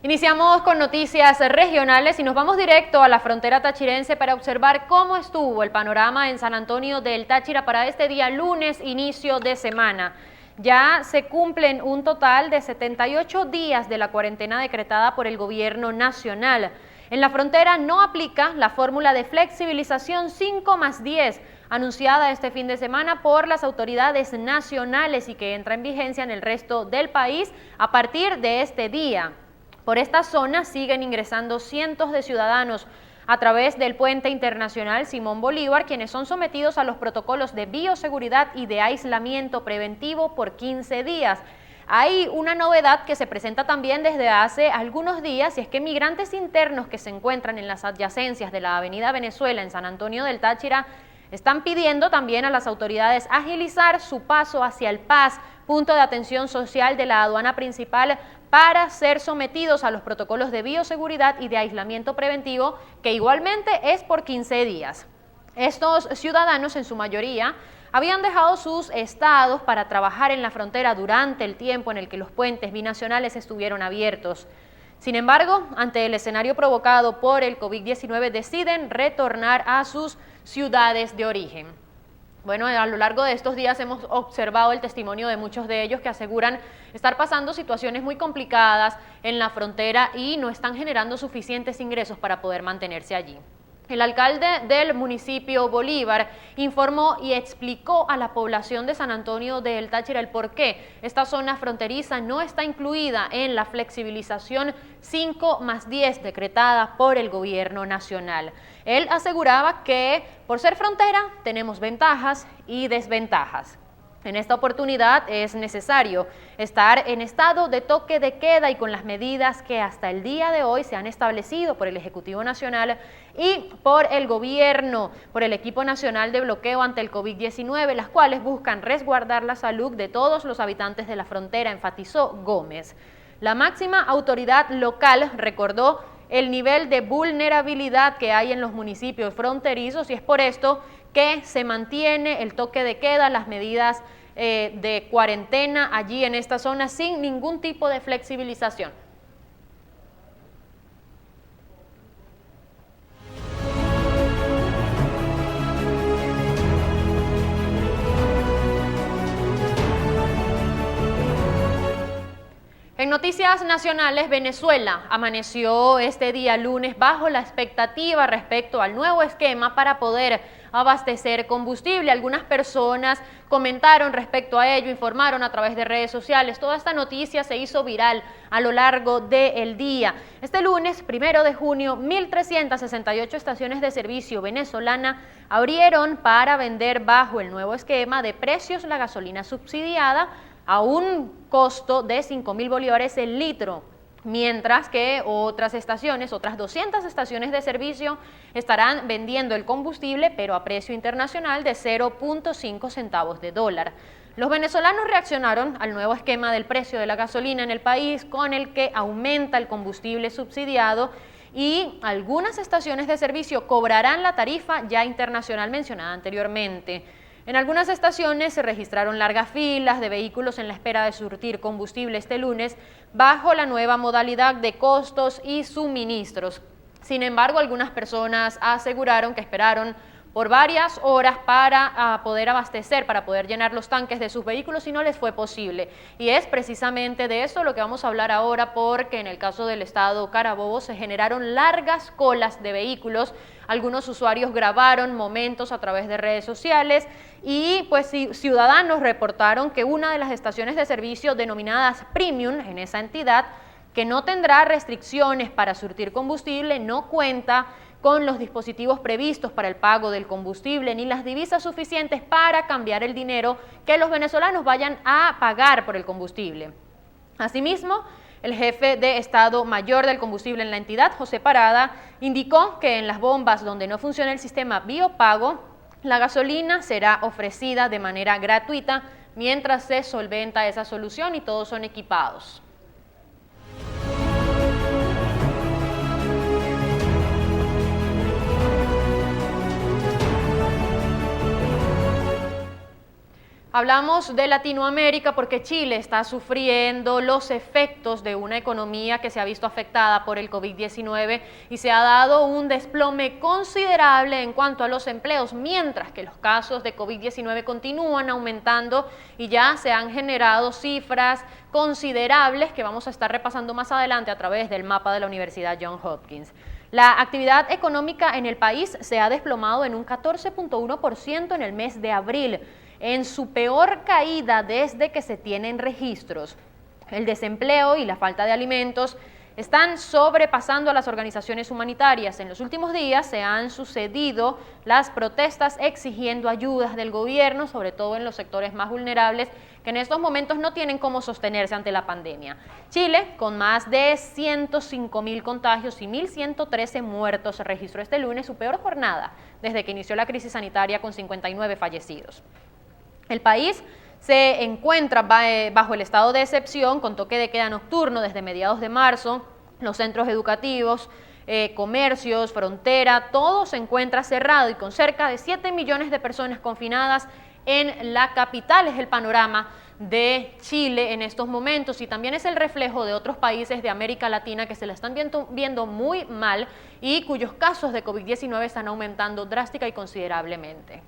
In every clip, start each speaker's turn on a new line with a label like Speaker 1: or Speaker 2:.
Speaker 1: Iniciamos con noticias regionales y nos vamos directo a la frontera tachirense para observar cómo estuvo el panorama en San Antonio del Táchira para este día lunes, inicio de semana. Ya se cumplen un total de 78 días de la cuarentena decretada por el gobierno nacional. En la frontera no aplica la fórmula de flexibilización 5+10, anunciada este fin de semana por las autoridades nacionales y que entra en vigencia en el resto del país a partir de este día. Por esta zona siguen ingresando cientos de ciudadanos a través del puente internacional Simón Bolívar, quienes son sometidos a los protocolos de bioseguridad y de aislamiento preventivo por 15 días. Hay una novedad que se presenta también desde hace algunos días y es que migrantes internos que se encuentran en las adyacencias de la Avenida Venezuela en San Antonio del Táchira están pidiendo también a las autoridades agilizar su paso hacia el PAS, punto de atención social de la aduana principal, para ser sometidos a los protocolos de bioseguridad y de aislamiento preventivo, que igualmente es por 15 días. Estos ciudadanos, en su mayoría, habían dejado sus estados para trabajar en la frontera durante el tiempo en el que los puentes binacionales estuvieron abiertos. Sin embargo, ante el escenario provocado por el COVID-19, deciden retornar a sus ciudades de origen. Bueno, a lo largo de estos días hemos observado el testimonio de muchos de ellos que aseguran estar pasando situaciones muy complicadas en la frontera y no están generando suficientes ingresos para poder mantenerse allí. El alcalde del municipio Bolívar informó y explicó a la población de San Antonio del Táchira el por qué esta zona fronteriza no está incluida en la flexibilización 5+10 decretada por el gobierno nacional. Él aseguraba que por ser frontera tenemos ventajas y desventajas. En esta oportunidad es necesario estar en estado de toque de queda y con las medidas que hasta el día de hoy se han establecido por el Ejecutivo Nacional y por el gobierno, por el Equipo Nacional de Bloqueo ante el COVID-19, las cuales buscan resguardar la salud de todos los habitantes de la frontera, enfatizó Gómez. La máxima autoridad local recordó el nivel de vulnerabilidad que hay en los municipios fronterizos y es por esto que se mantiene el toque de queda, las medidas de cuarentena allí en esta zona sin ningún tipo de flexibilización. En noticias nacionales, Venezuela amaneció este día lunes bajo la expectativa respecto al nuevo esquema para poder abastecer combustible. Algunas personas comentaron respecto a ello, informaron a través de redes sociales. Toda esta noticia se hizo viral a lo largo del día. Este lunes, 1 de junio, 1.368 estaciones de servicio venezolana abrieron para vender bajo el nuevo esquema de precios la gasolina subsidiada a un costo de 5.000 bolívares el litro, mientras que otras 200 estaciones de servicio estarán vendiendo el combustible, pero a precio internacional de 0.5 centavos de dólar. Los venezolanos reaccionaron al nuevo esquema del precio de la gasolina en el país, con el que aumenta el combustible subsidiado y algunas estaciones de servicio cobrarán la tarifa ya internacional mencionada anteriormente. En algunas estaciones se registraron largas filas de vehículos en la espera de surtir combustible este lunes bajo la nueva modalidad de costos y suministros. Sin embargo, algunas personas aseguraron que esperaron por varias horas para poder abastecer, para poder llenar los tanques de sus vehículos y no les fue posible. Y es precisamente de eso lo que vamos a hablar ahora, porque en el caso del estado Carabobo se generaron largas colas de vehículos. Algunos usuarios grabaron momentos a través de redes sociales y pues ciudadanos reportaron que una de las estaciones de servicio denominadas Premium en esa entidad, que no tendrá restricciones para surtir combustible, no cuenta con los dispositivos previstos para el pago del combustible ni las divisas suficientes para cambiar el dinero que los venezolanos vayan a pagar por el combustible. Asimismo, el jefe de Estado Mayor del Combustible en la entidad, José Parada, indicó que en las bombas donde no funciona el sistema biopago, la gasolina será ofrecida de manera gratuita mientras se solventa esa solución y todos son equipados. Hablamos de Latinoamérica porque Chile está sufriendo los efectos de una economía que se ha visto afectada por el COVID-19 y se ha dado un desplome considerable en cuanto a los empleos, mientras que los casos de COVID-19 continúan aumentando y ya se han generado cifras considerables que vamos a estar repasando más adelante a través del mapa de la Universidad Johns Hopkins. La actividad económica en el país se ha desplomado en un 14.1% en el mes de abril, en su peor caída desde que se tienen registros. El desempleo y la falta de alimentos están sobrepasando a las organizaciones humanitarias. En los últimos días se han sucedido las protestas exigiendo ayudas del gobierno, sobre todo en los sectores más vulnerables, que en estos momentos no tienen cómo sostenerse ante la pandemia. Chile, con más de 105.000 contagios y 1.113 muertos, registró este lunes su peor jornada desde que inició la crisis sanitaria, con 59 fallecidos. El país se encuentra bajo el estado de excepción, con toque de queda nocturno desde mediados de marzo. Los centros educativos, comercios, frontera, todo se encuentra cerrado y con cerca de 7 millones de personas confinadas en la capital. Es el panorama de Chile en estos momentos y también es el reflejo de otros países de América Latina que se la están viendo muy mal y cuyos casos de COVID-19 están aumentando drástica y considerablemente.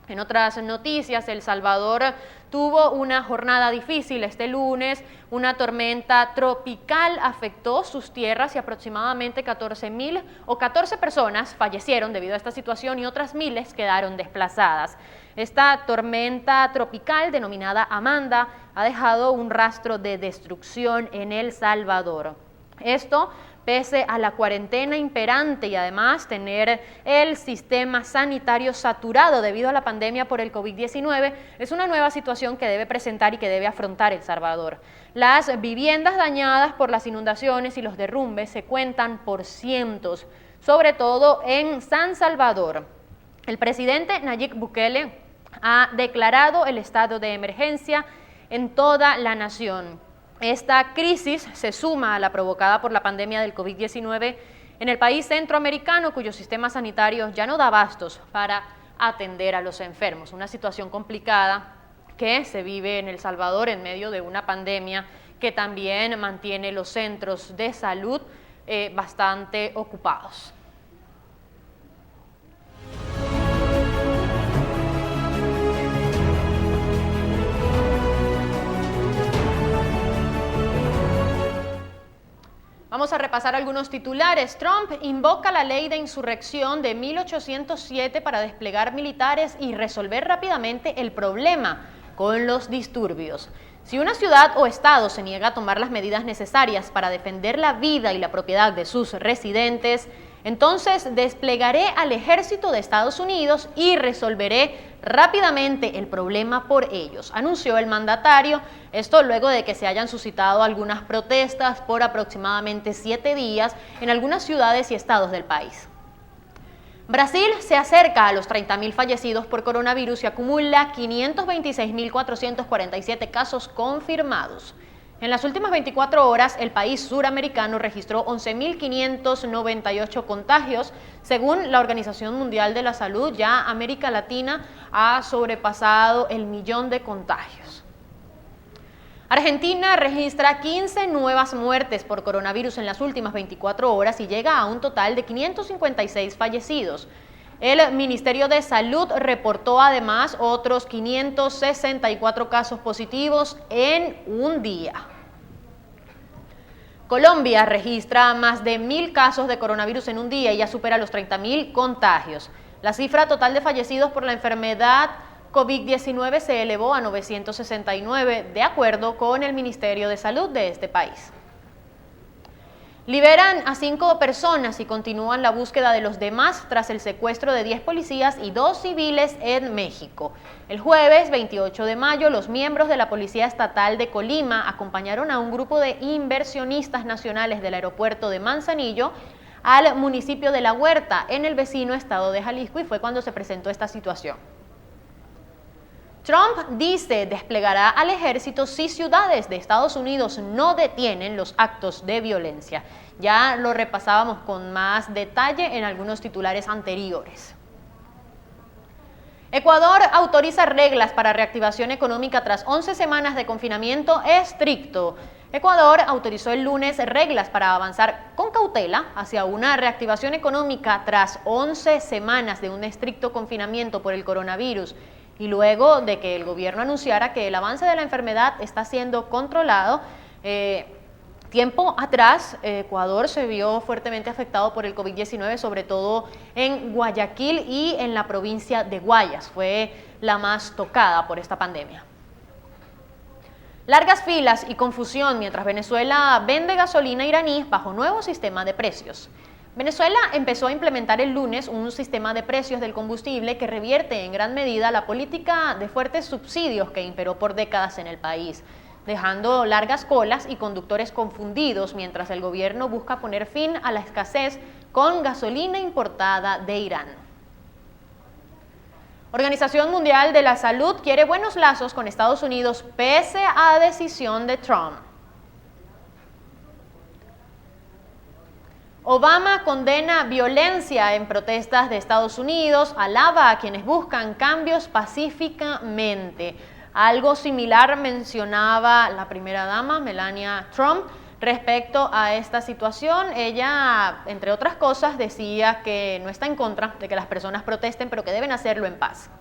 Speaker 1: En otras noticias, El Salvador tuvo una jornada difícil este lunes. Una tormenta tropical afectó sus tierras y aproximadamente 14 personas fallecieron debido a esta situación y otras miles quedaron desplazadas. Esta tormenta tropical, denominada Amanda, ha dejado un rastro de destrucción en El Salvador. Esto pese a la cuarentena imperante y además tener el sistema sanitario saturado debido a la pandemia por el COVID-19, es una nueva situación que debe presentar y que debe afrontar El Salvador. Las viviendas dañadas por las inundaciones y los derrumbes se cuentan por cientos, sobre todo en San Salvador. El presidente Nayib Bukele ha declarado el estado de emergencia en toda la nación. Esta crisis se suma a la provocada por la pandemia del COVID-19 en el país centroamericano, cuyo sistema sanitario ya no da abastos para atender a los enfermos. Una situación complicada que se vive en El Salvador en medio de una pandemia que también mantiene los centros de salud bastante ocupados. Vamos a repasar algunos titulares. Trump invoca la ley de insurrección de 1807 para desplegar militares y resolver rápidamente el problema con los disturbios. Si una ciudad o estado se niega a tomar las medidas necesarias para defender la vida y la propiedad de sus residentes, entonces desplegaré al ejército de Estados Unidos y resolveré rápidamente el problema por ellos, anunció el mandatario. Esto luego de que se hayan suscitado algunas protestas por aproximadamente 7 días en algunas ciudades y estados del país. Brasil se acerca a los 30.000 fallecidos por coronavirus y acumula 526.447 casos confirmados. En las últimas 24 horas, el país suramericano registró 11.598 contagios. Según la Organización Mundial de la Salud, ya América Latina ha sobrepasado el 1.000.000 de contagios. Argentina registra 15 nuevas muertes por coronavirus en las últimas 24 horas y llega a un total de 556 fallecidos. El Ministerio de Salud reportó además otros 564 casos positivos en un día. Colombia registra más de 1.000 casos de coronavirus en un día y ya supera los 30.000 contagios. La cifra total de fallecidos por la enfermedad COVID-19 se elevó a 969, de acuerdo con el Ministerio de Salud de este país. Liberan a 5 personas y continúan la búsqueda de los demás tras el secuestro de 10 policías y 2 civiles en México. El jueves 28 de mayo, los miembros de la Policía Estatal de Colima acompañaron a un grupo de inversionistas nacionales del aeropuerto de Manzanillo al municipio de La Huerta, en el vecino estado de Jalisco, y fue cuando se presentó esta situación. Trump dice desplegará al ejército si ciudades de Estados Unidos no detienen los actos de violencia. Ya lo repasábamos con más detalle en algunos titulares anteriores. Ecuador autoriza reglas para reactivación económica tras 11 semanas de confinamiento estricto. Ecuador autorizó el lunes reglas para avanzar con cautela hacia una reactivación económica tras 11 semanas de un estricto confinamiento por el coronavirus y luego de que el gobierno anunciara que el avance de la enfermedad está siendo controlado. Tiempo atrás, Ecuador se vio fuertemente afectado por el COVID-19, sobre todo en Guayaquil y en la provincia de Guayas. Fue la más tocada por esta pandemia. Largas filas y confusión mientras Venezuela vende gasolina iraní bajo nuevo sistema de precios. Venezuela empezó a implementar el lunes un sistema de precios del combustible que revierte en gran medida la política de fuertes subsidios que imperó por décadas en el país, dejando largas colas y conductores confundidos mientras el gobierno busca poner fin a la escasez con gasolina importada de Irán. Organización Mundial de la Salud quiere buenos lazos con Estados Unidos pese a decisión de Trump. Obama condena violencia en protestas de Estados Unidos, alaba a quienes buscan cambios pacíficamente. Algo similar mencionaba la primera dama, Melania Trump, respecto a esta situación. Ella, entre otras cosas, decía que no está en contra de que las personas protesten, pero que deben hacerlo en paz.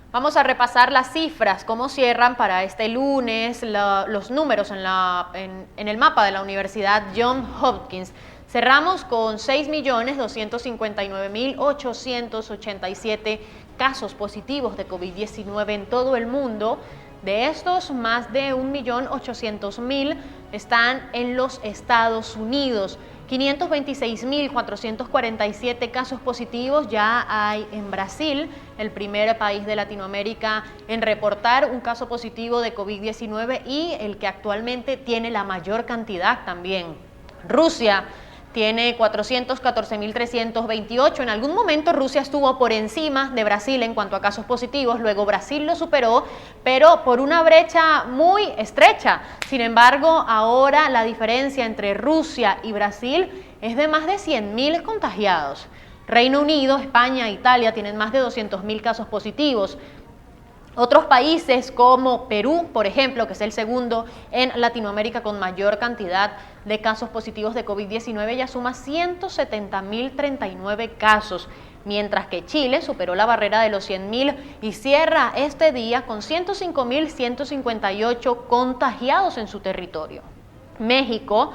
Speaker 1: Vamos a repasar las cifras, cómo cierran para este lunes los números en el mapa de la Universidad Johns Hopkins. Cerramos con 6.259.887 casos positivos de COVID-19 en todo el mundo. De estos, más de 1.800.000 están en los Estados Unidos. 526.447 casos positivos ya hay en Brasil, el primer país de Latinoamérica en reportar un caso positivo de COVID-19 y el que actualmente tiene la mayor cantidad también. Rusia tiene 414.328. En algún momento Rusia estuvo por encima de Brasil en cuanto a casos positivos, luego Brasil lo superó, pero por una brecha muy estrecha. Sin embargo, ahora la diferencia entre Rusia y Brasil es de más de 100.000 contagiados. Reino Unido, España e Italia tienen más de 200.000 casos positivos. Otros países como Perú, por ejemplo, que es el segundo en Latinoamérica con mayor cantidad de casos positivos de COVID-19, ya suma 170.039 casos, mientras que Chile superó la barrera de los 100.000 y cierra este día con 105.158 contagiados en su territorio. México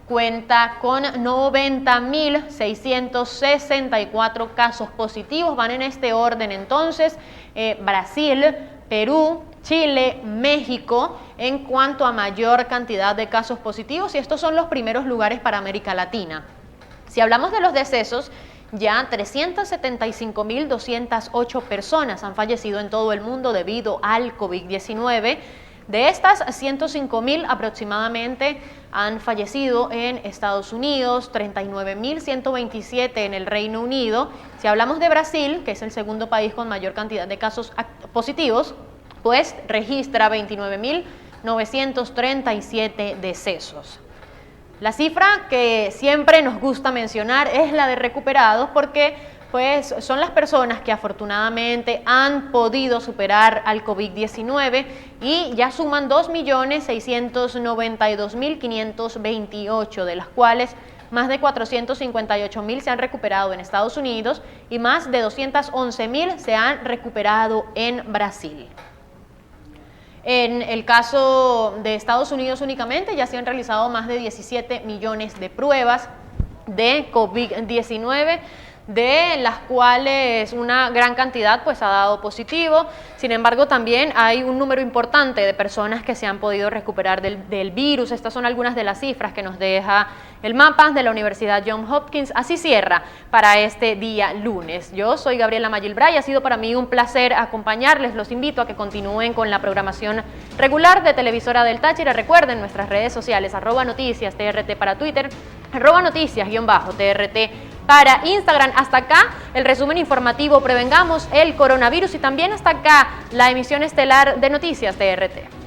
Speaker 1: cuenta con 90.664 casos positivos. Van en este orden entonces: Brasil, Perú, Chile, México en cuanto a mayor cantidad de casos positivos, y estos son los primeros lugares para América Latina. Si hablamos de los decesos, ya 375.208 personas han fallecido en todo el mundo debido al COVID-19. De estas, 105.000 aproximadamente han fallecido en Estados Unidos, 39.127 en el Reino Unido. Si hablamos de Brasil, que es el segundo país con mayor cantidad de casos positivos, pues registra 29.937 decesos. La cifra que siempre nos gusta mencionar es la de recuperados, porque pues son las personas que afortunadamente han podido superar al COVID-19 y ya suman 2.692.528, de las cuales más de 458.000 se han recuperado en Estados Unidos y más de 211.000 se han recuperado en Brasil. En el caso de Estados Unidos únicamente ya se han realizado más de 17 millones de pruebas de COVID-19, de las cuales una gran cantidad pues ha dado positivo. Sin embargo, también hay un número importante de personas que se han podido recuperar del virus. Estas son algunas de las cifras que nos deja el mapa de la Universidad Johns Hopkins. Así cierra para este día lunes. Yo soy Gabriela Mayilbray, ha sido para mí un placer acompañarles. Los invito a que continúen con la programación regular de Televisora del Táchira. Recuerden nuestras redes sociales, @noticias TRT para Twitter, @noticias_TRT para Instagram. Hasta acá el resumen informativo Prevengamos el Coronavirus y también hasta acá la emisión estelar de Noticias TRT.